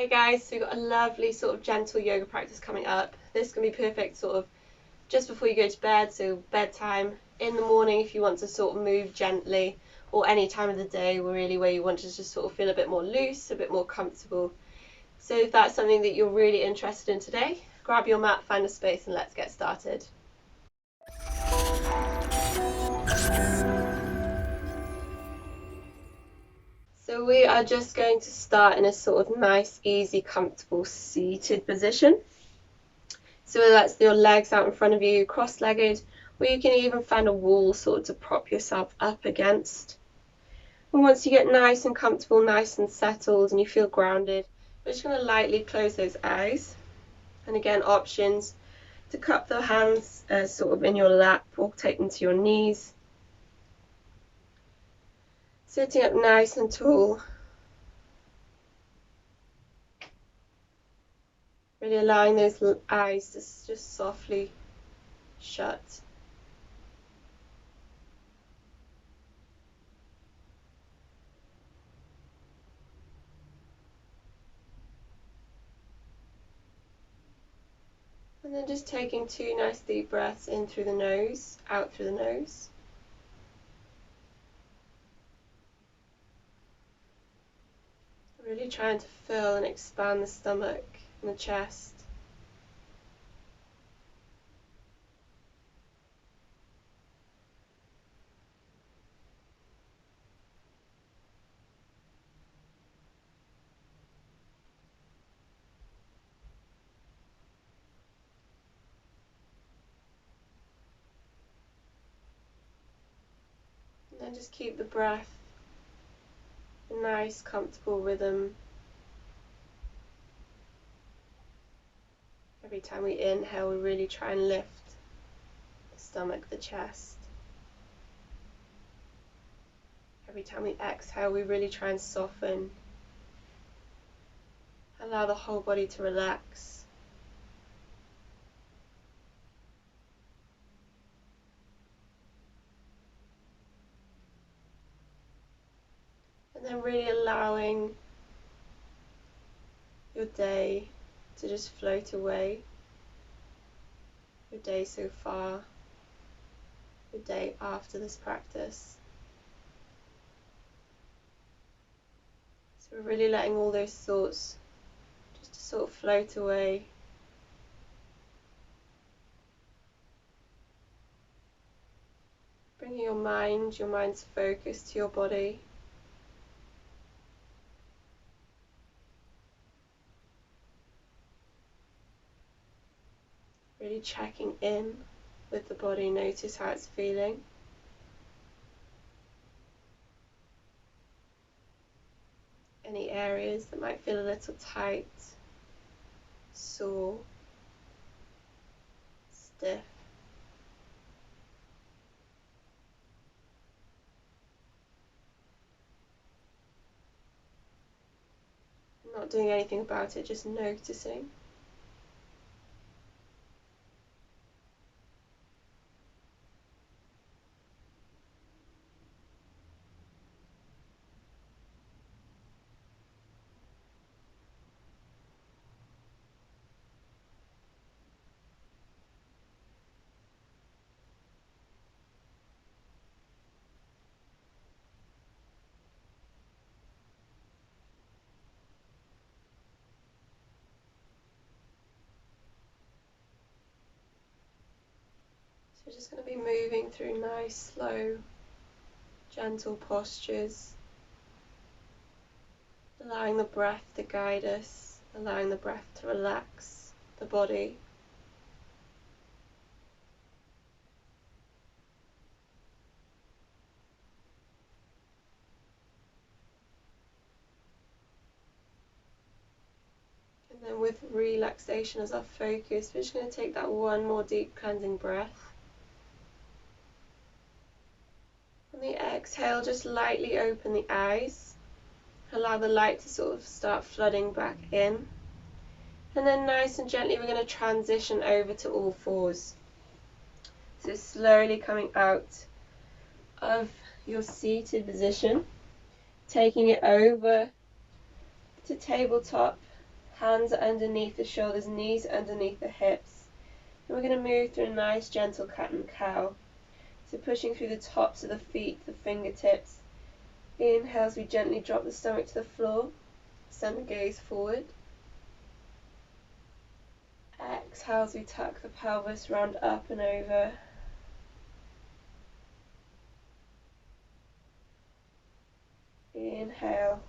Hey guys, so we've got a lovely sort of gentle yoga practice coming up. This can be perfect sort of just before you go to bed, so bedtime, in the morning if you want to sort of move gently, or any time of the day really where you want to just sort of feel a bit more loose, a bit more comfortable. So if that's something that you're really interested in today, grab your mat, find a space, and let's get started. So we are just going to start in a sort of nice, easy, comfortable seated position. So whether that's your legs out in front of you, cross-legged, or you can even find a wall sort of to prop yourself up against. And once you get nice and comfortable, nice and settled, and you feel grounded, we're just going to lightly close those eyes. And again, options to cup the hands sort of in your lap or take them to your knees. Sitting up nice and tall. Really allowing those eyes to just softly shut. And then just taking 2 nice deep breaths in through the nose, out through the nose. Really trying to fill and expand the stomach and the chest. And then just keep the breath a nice, comfortable rhythm. Every time we inhale, we really try and lift the stomach, the chest. Every time we exhale, we really try and soften. Allow the whole body to relax. And then really allowing your day to just float away. Your day so far, your day after this practice. So we're really letting all those thoughts just sort of float away. Bringing your mind's focus to your body. Really checking in with the body, notice how it's feeling. Any areas that might feel a little tight, sore, stiff. Not doing anything about it, just noticing. So we're just going to be moving through nice, slow, gentle postures, allowing the breath to guide us, allowing the breath to relax the body. And then with relaxation as our focus, we're just going to take that one more deep cleansing breath. On the exhale, just lightly open the eyes. Allow the light to sort of start flooding back in. And then nice and gently we're going to transition over to all fours. So slowly coming out of your seated position, taking it over to tabletop, Hands are underneath the shoulders, knees underneath the hips. And we're going to move through a nice gentle cat and cow. So pushing through the tops of the feet, the fingertips. Inhale as we gently drop the stomach to the floor. Send the gaze forward. Exhale as we tuck the pelvis, round up and over. Inhale.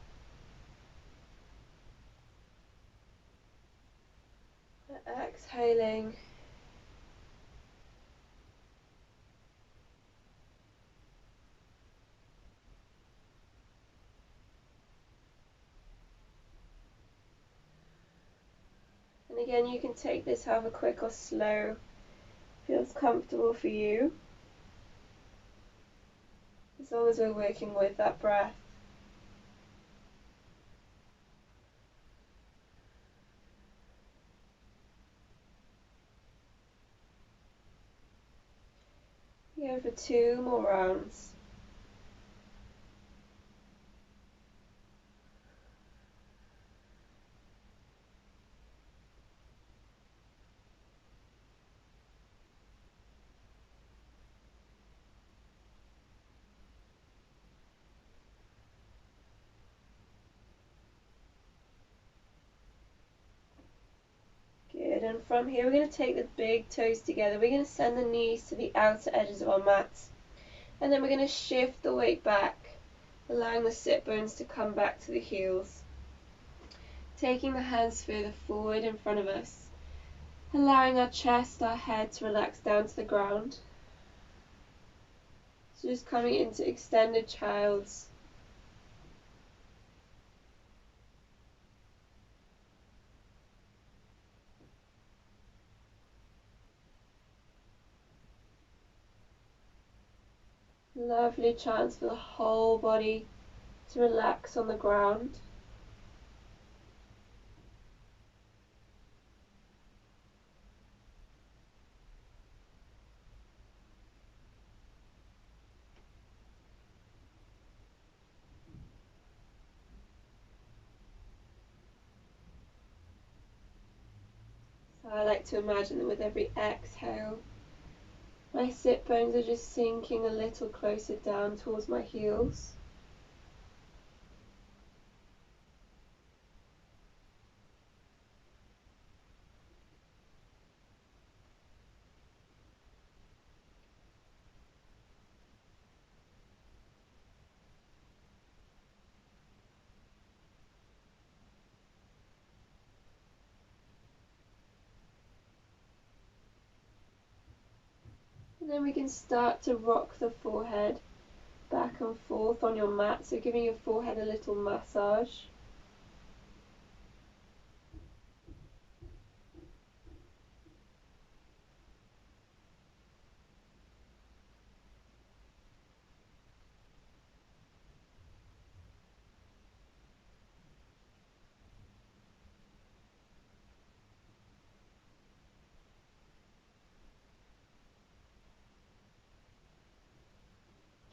Exhaling. And again, you can take this however quick or slow feels comfortable for you, as long as we're working with that breath. Go for 2 more rounds. Good, and from here we're going to take the big toes together. We're going to send the knees to the outer edges of our mats. And then we're going to shift the weight back, allowing the sit bones to come back to the heels. Taking the hands further forward in front of us, allowing our chest, our head to relax down to the ground. So just coming into extended child's. Lovely chance for the whole body to relax on the ground. So I like to imagine that with every exhale, my sit bones are just sinking a little closer down towards my heels. And then we can start to rock the forehead back and forth on your mat, so giving your forehead a little massage.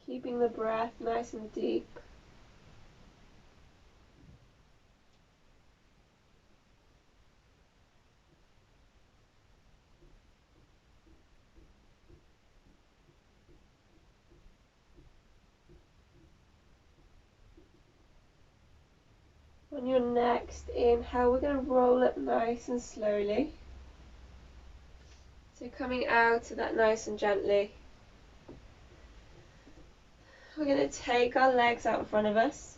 Keeping the breath nice and deep. On your next inhale, we're going to roll up nice and slowly. So coming out of that nice and gently. We're going to take our legs out in front of us.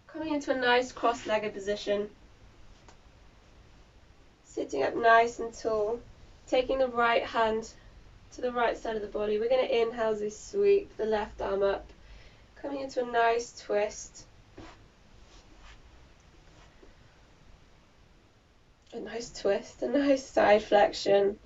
Coming into a nice cross-legged position. Sitting up nice and tall. Taking the right hand to the right side of the body. We're going to inhale as we sweep the left arm up. Coming into a nice twist. A nice twist, a nice side flexion.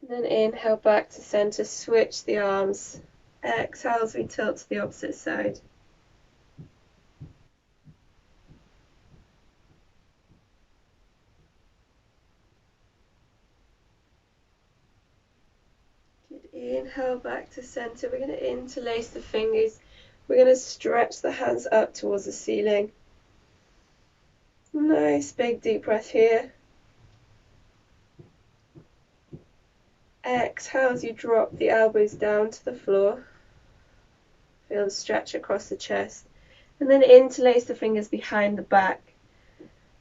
And then inhale back to center, switch the arms. Exhale as we tilt to the opposite side. Good. inhale back to center. We're going to interlace the fingers. We're going to stretch the hands up towards the ceiling. Nice big deep breath here. Exhale as you drop the elbows down to the floor. Feel the stretch across the chest. And then interlace the fingers behind the back.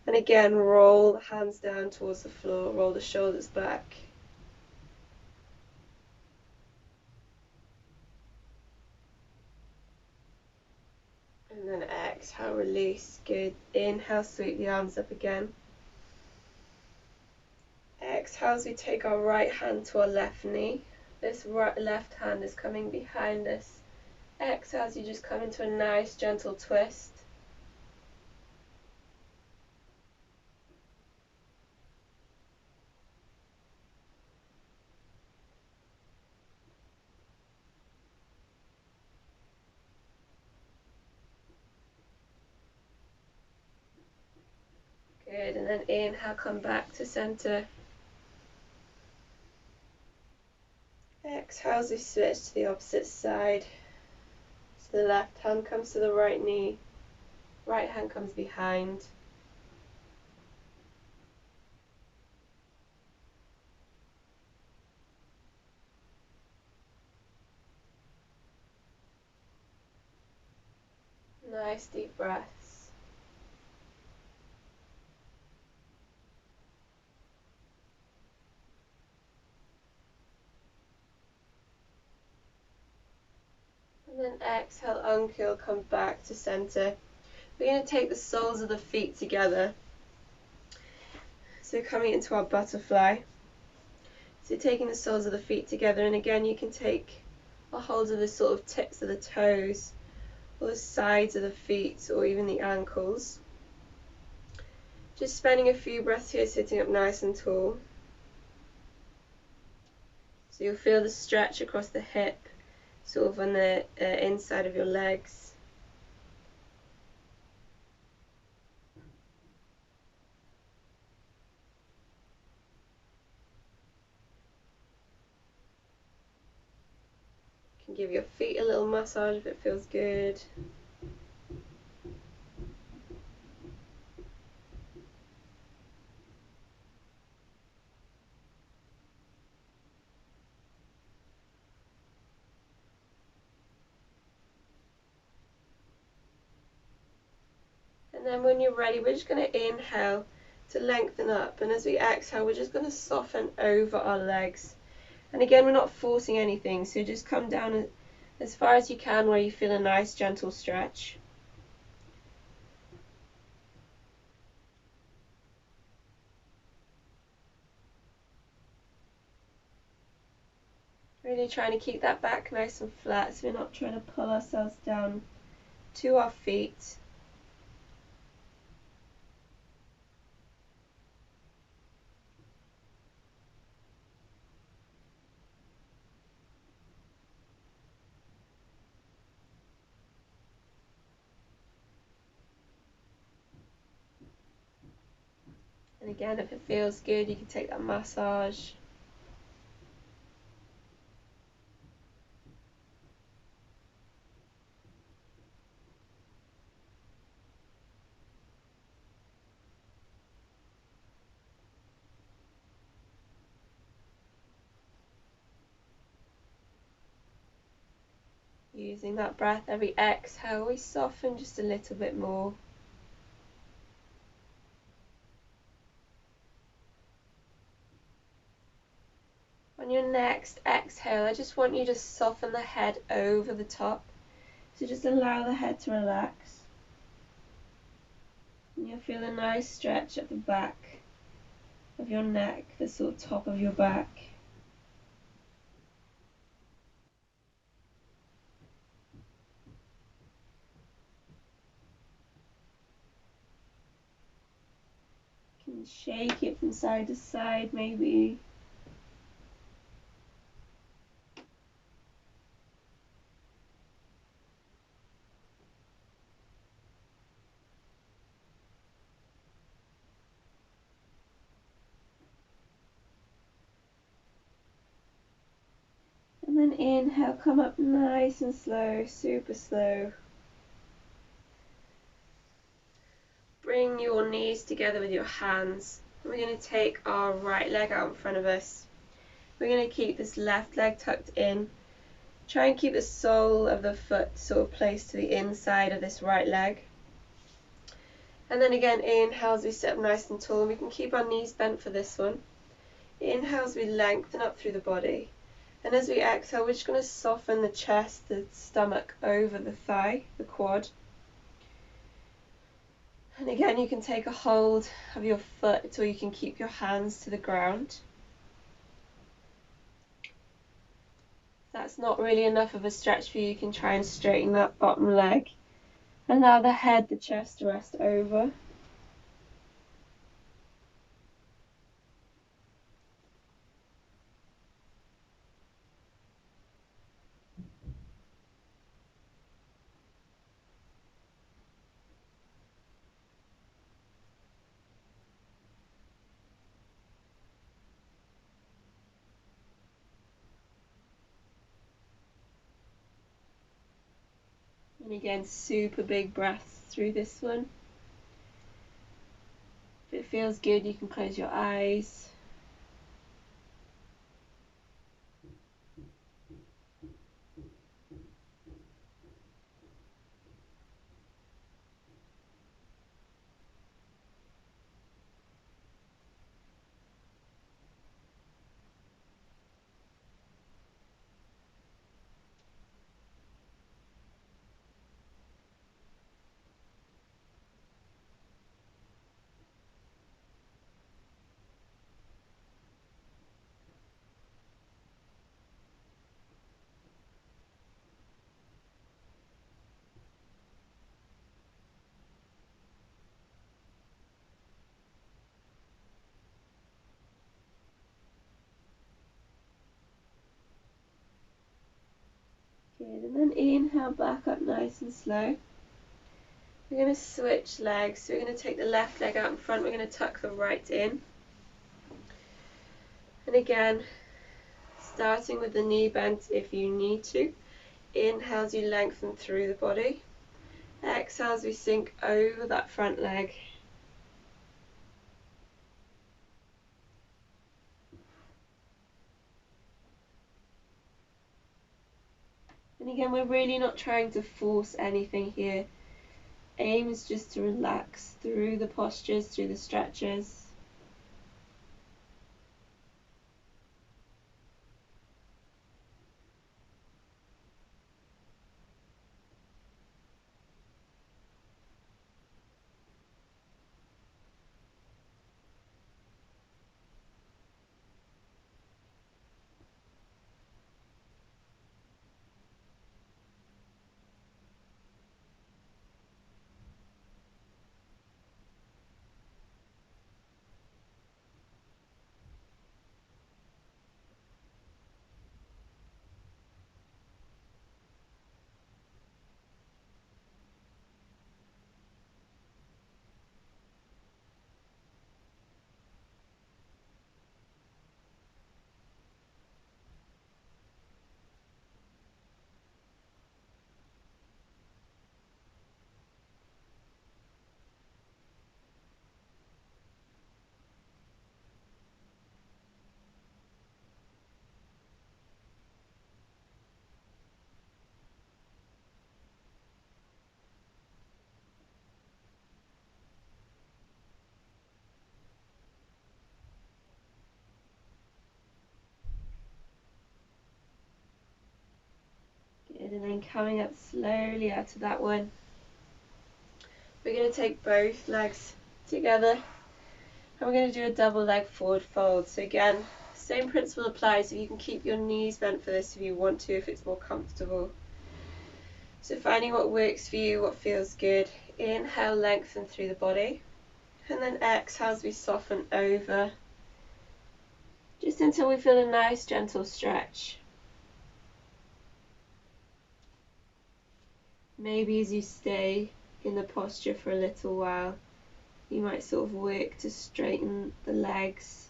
And again, roll the hands down towards the floor. Roll the shoulders back. And then exhale, release. Good. Inhale, sweep the arms up again. Exhale as we take our right hand to our left knee. This left hand is coming behind us. Exhale as you just come into a nice gentle twist. Good, and then inhale, come back to center. Exhale as we switch to the opposite side. So the left hand comes to the right knee, right hand comes behind. Nice deep breaths. And then exhale, uncurl, come back to center. We're going to take the soles of the feet together. So coming into our butterfly. So taking the soles of the feet together, and again you can take a hold of the sort of tips of the toes, or the sides of the feet, or even the ankles. Just spending a few breaths here, sitting up nice and tall. So you'll feel the stretch across the hip, sort of on the inside of your legs. You can give your feet a little massage if it feels good. And then when you're ready, we're just going to inhale to lengthen up, and as we exhale, we're just going to soften over our legs. And again, we're not forcing anything, so just come down as far as you can where you feel a nice gentle stretch. Really trying to keep that back nice and flat, so we're not trying to pull ourselves down to our feet. And again, if it feels good, you can take that massage. Using that breath, every exhale, we soften just a little bit more. On your next exhale, I just want you to soften the head over the top. So just allow the head to relax. And you'll feel a nice stretch at the back of your neck, the sort of top of your back. You can shake it from side to side maybe. And then inhale, come up nice and slow, super slow. Bring your knees together with your hands. We're going to take our right leg out in front of us. We're going to keep this left leg tucked in. Try and keep the sole of the foot sort of placed to the inside of this right leg. And then again, inhale as we sit up nice and tall. We can keep our knees bent for this one. Inhale as we lengthen up through the body. And as we exhale, we're just going to soften the chest, the stomach over the thigh, the quad. And again, you can take a hold of your foot or you can keep your hands to the ground. If that's not really enough of a stretch for you, you can try and straighten that bottom leg. Allow the head, the chest to rest over. And again, super big breaths through this one. If it feels good, you can close your eyes. Good, and then inhale back up nice and slow. We're going to switch legs. So we're going to take the left leg out in front. We're going to tuck the right in. And again, starting with the knee bent if you need to. Inhale as you lengthen through the body. Exhale as we sink over that front leg. And again, we're really not trying to force anything here. Aim is just to relax through the postures, through the stretches. Good, and then coming up slowly out of that one. We're going to take both legs together and we're going to do a double leg forward fold. So again, same principle applies. So you can keep your knees bent for this if you want to, if it's more comfortable. So finding what works for you, what feels good. Inhale, lengthen through the body. And then exhale as we soften over. Just until we feel a nice gentle stretch. Maybe as you stay in the posture for a little while, you might sort of work to straighten the legs.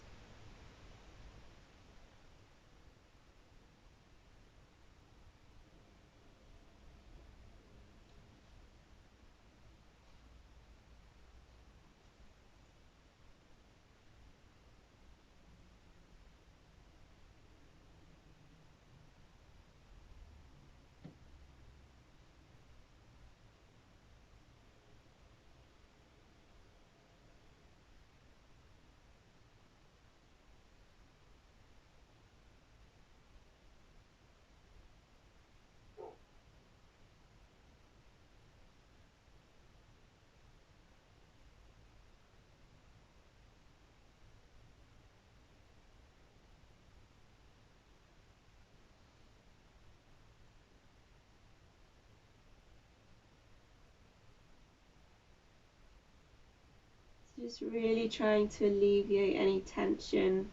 Just really trying to alleviate any tension.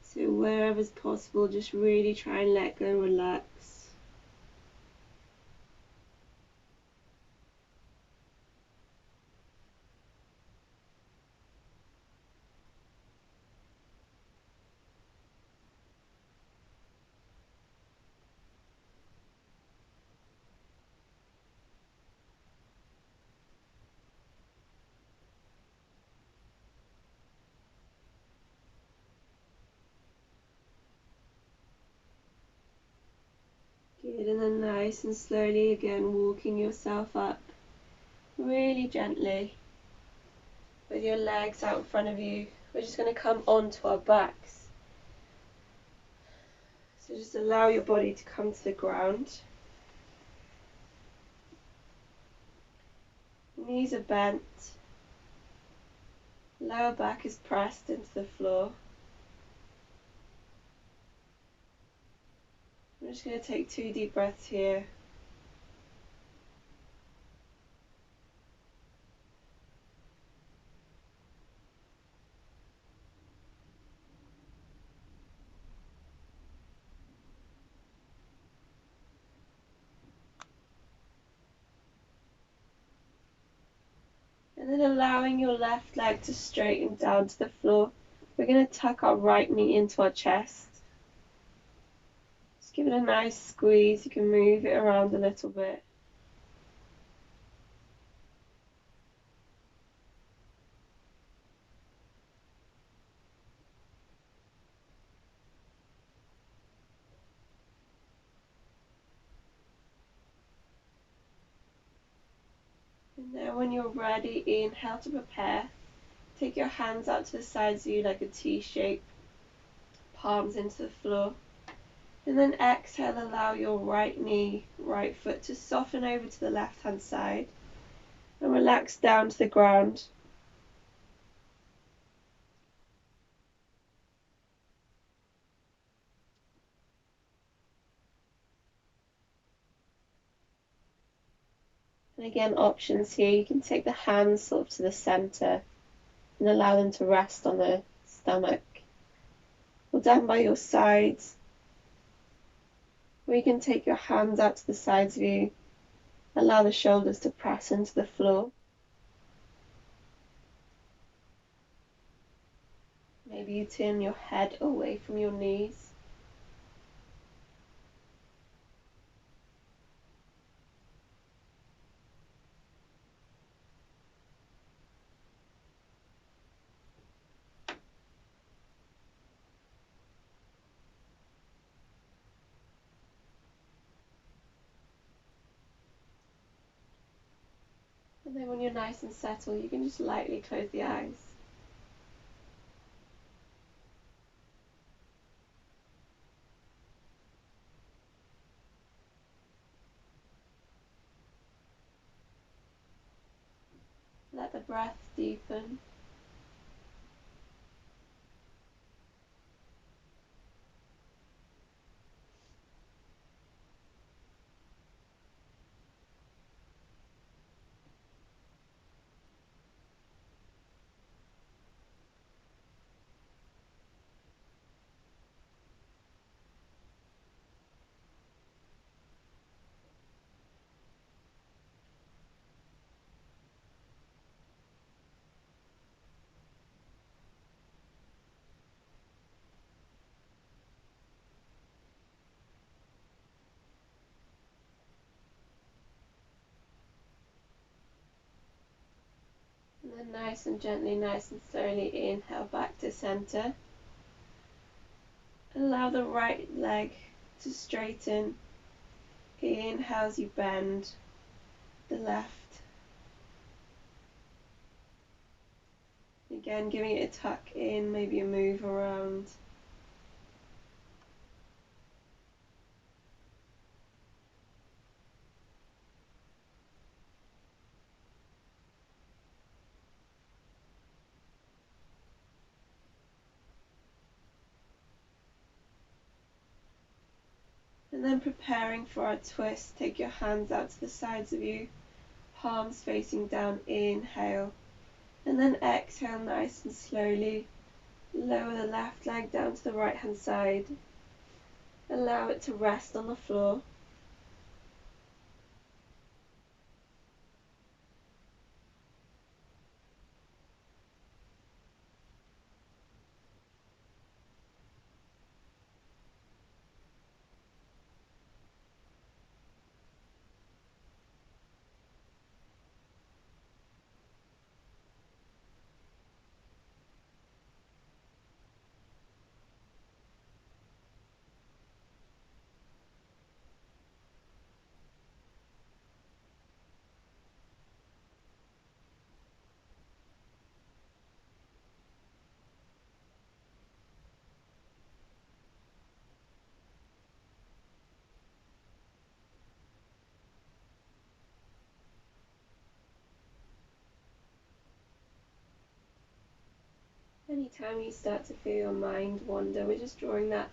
So wherever's possible, just really try and let go and relax. Good, and then nice and slowly again walking yourself up really gently with your legs out in front of you. We're just going to come onto our backs. So just allow your body to come to the ground. Knees are bent. Lower back is pressed into the floor. I'm just going to take 2 deep breaths here. And then allowing your left leg to straighten down to the floor. We're going to tuck our right knee into our chest. Just give it a nice squeeze. You can move it around a little bit. And then when you're ready, inhale to prepare. Take your hands out to the sides of you like a T shape. Palms into the floor. And then exhale, allow your right knee, right foot to soften over to the left hand side. And relax down to the ground. And again, options here. You can take the hands sort of to the center and allow them to rest on the stomach. Or down by your sides. Or you can take your hands out to the sides of you. Allow the shoulders to press into the floor. Maybe you turn your head away from your knees. And then when you're nice and settled, you can just lightly close the eyes. Let the breath deepen. And then nice and gently, nice and slowly inhale back to center. Allow the right leg to straighten. Inhale as you bend the left. Again, giving it a tuck in, maybe a move around. And then preparing for our twist, take your hands out to the sides of you, palms facing down, inhale. And then exhale nice and slowly. Lower the left leg down to the right hand side. Allow it to rest on the floor. Anytime you start to feel your mind wander, we're just drawing that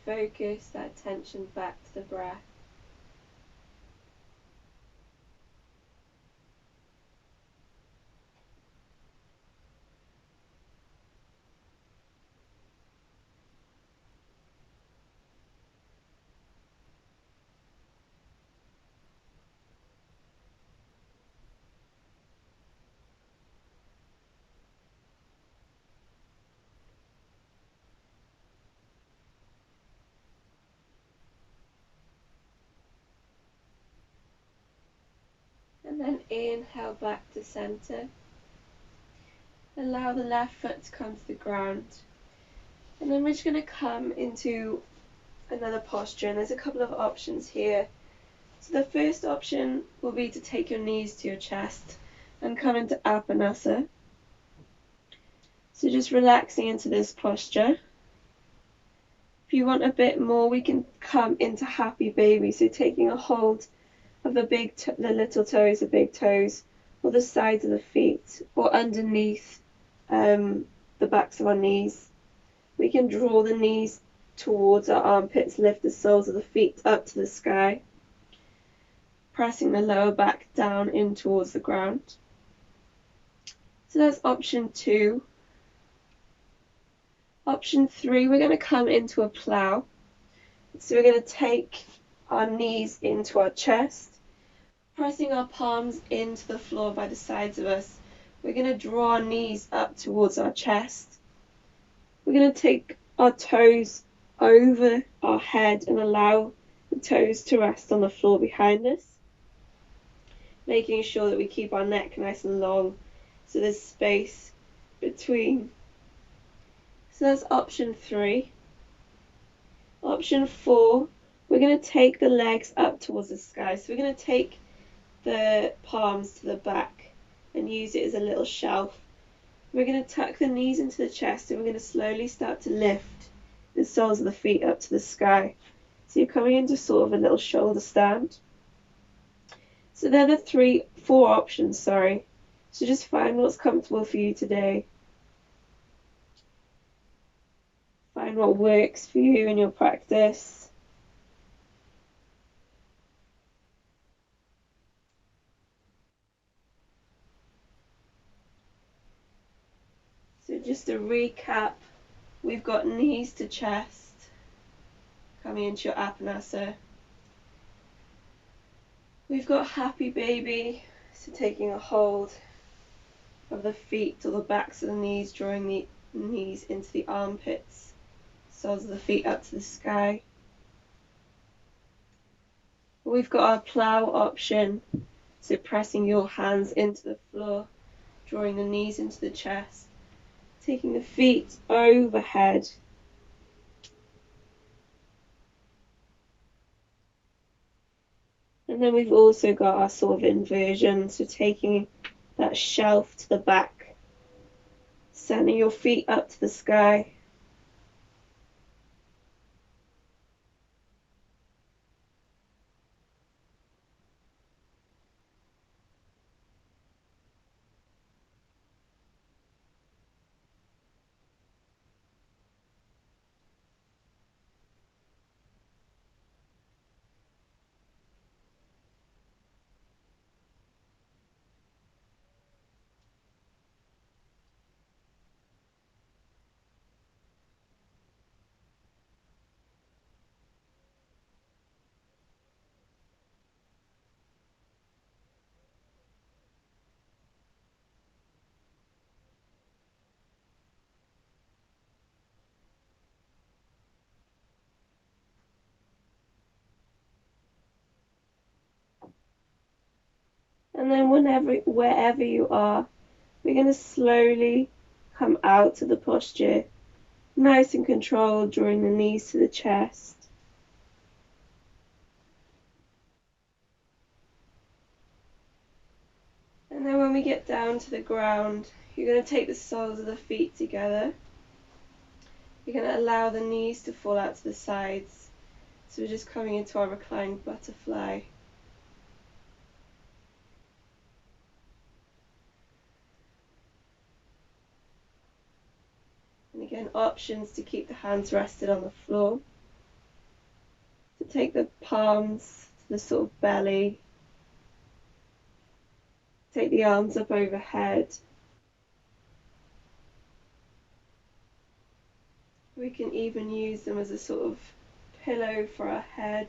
focus, that attention back to the breath. And then inhale back to center. Allow the left foot to come to the ground. And then we're just going to come into another posture. And there's a couple of options here. So the first option will be to take your knees to your chest and come into Apanasa. So just relaxing into this posture. If you want a bit more, we can come into Happy Baby. So taking a hold of the little toes, the big toes, or the sides of the feet, or underneath the backs of our knees. We can draw the knees towards our armpits, lift the soles of the feet up to the sky, pressing the lower back down in towards the ground. So that's option 2. Option 3, we're going to come into a plow. So we're going to take our knees into our chest, pressing our palms into the floor by the sides of us. We're going to draw our knees up towards our chest. We're going to take our toes over our head and allow the toes to rest on the floor behind us, making sure that we keep our neck nice and long so there's space between. So that's option 3. Option 4, we're going to take the legs up towards the sky. So we're going to take the palms to the back and use it as a little shelf. We're going to tuck the knees into the chest and we're going to slowly start to lift the soles of the feet up to the sky. So you're coming into sort of a little shoulder stand. So they're the 4 options, So just find what's comfortable for you today. Find what works for you in your practice. So just to recap, we've got knees to chest, coming into your Apanasa. We've got Happy Baby, so taking a hold of the feet or the backs of the knees, drawing the knees into the armpits, soles of the feet up to the sky. We've got our plow option, so pressing your hands into the floor, drawing the knees into the chest, taking the feet overhead. And then we've also got our sort of inversion, so taking that shelf to the back, sending your feet up to the sky. And then wherever you are, we're going to slowly come out of the posture, nice and controlled, drawing the knees to the chest. And then when we get down to the ground, you're going to take the soles of the feet together. You're going to allow the knees to fall out to the sides. So we're just coming into our reclined butterfly. And again, options to keep the hands rested on the floor. To take the palms to the sort of belly. Take the arms up overhead. We can even use them as a sort of pillow for our head.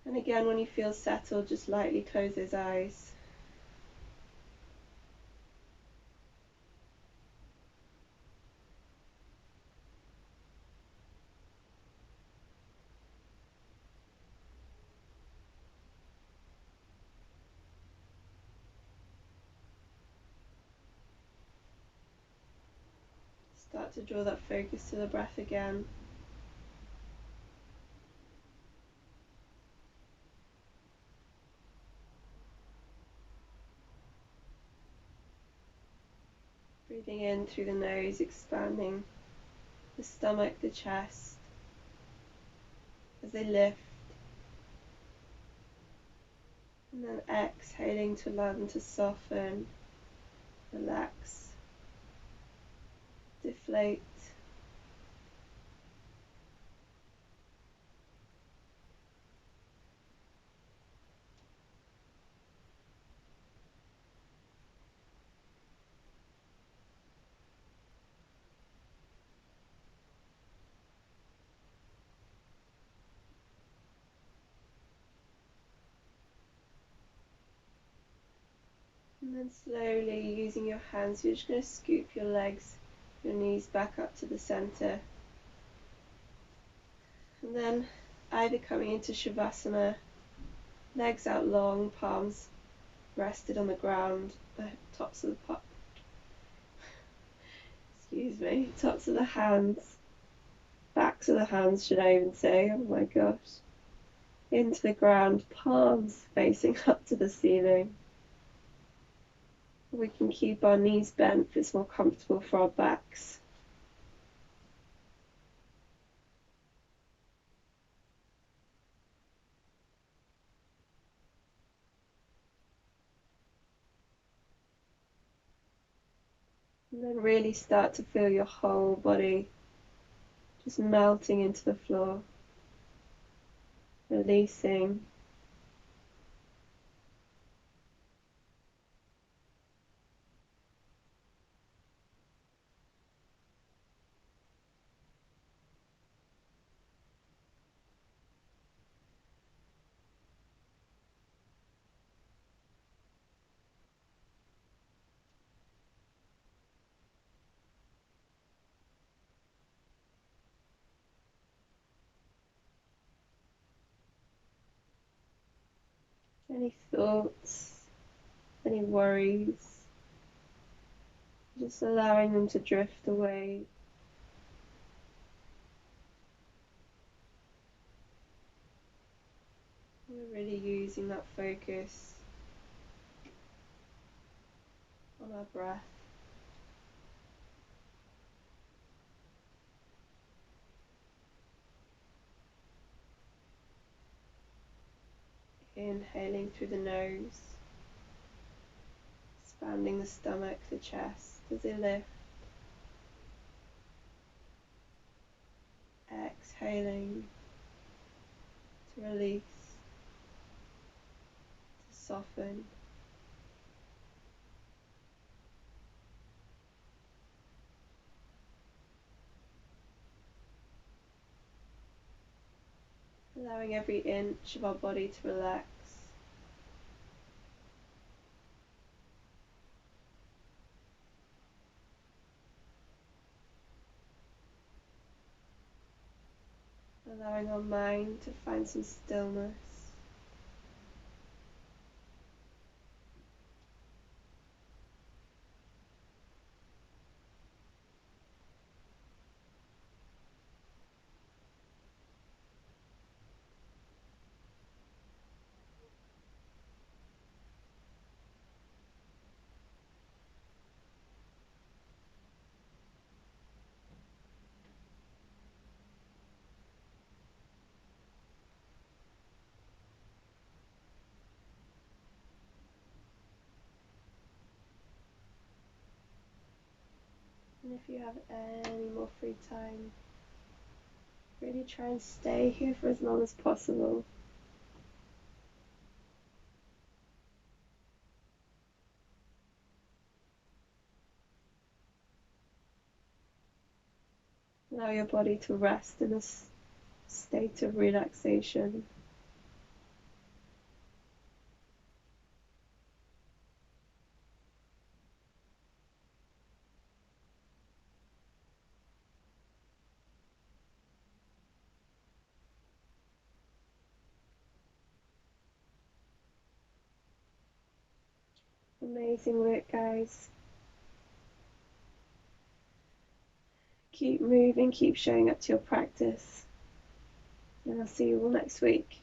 And again, when you feel settled, just lightly close those eyes. Start to draw that focus to the breath again. Breathing in through the nose, expanding the stomach, the chest, as they lift. And then exhaling to allow them to soften, relax, deflate. And then slowly, using your hands, you're just going to scoop your legs, your knees back up to the center. And then either coming into Shavasana, legs out long, palms rested on the ground, the tops of the tops of the hands, backs of the hands, should I even say, oh my gosh, into the ground, palms facing up to the ceiling. We can keep our knees bent if it's more comfortable for our backs. And then really start to feel your whole body just melting into the floor, releasing. Any thoughts, any worries, just allowing them to drift away. We're really using that focus on our breath. Inhaling through the nose, expanding the stomach, the chest as they lift. Exhaling to release, to soften. Allowing every inch of our body to relax. allowing our mind to find some stillness. And if you have any more free time, really try and stay here for as long as possible. Allow your body to rest in this state of relaxation. Amazing work, guys. Keep moving, keep showing up to your practice, and I'll see you all next week.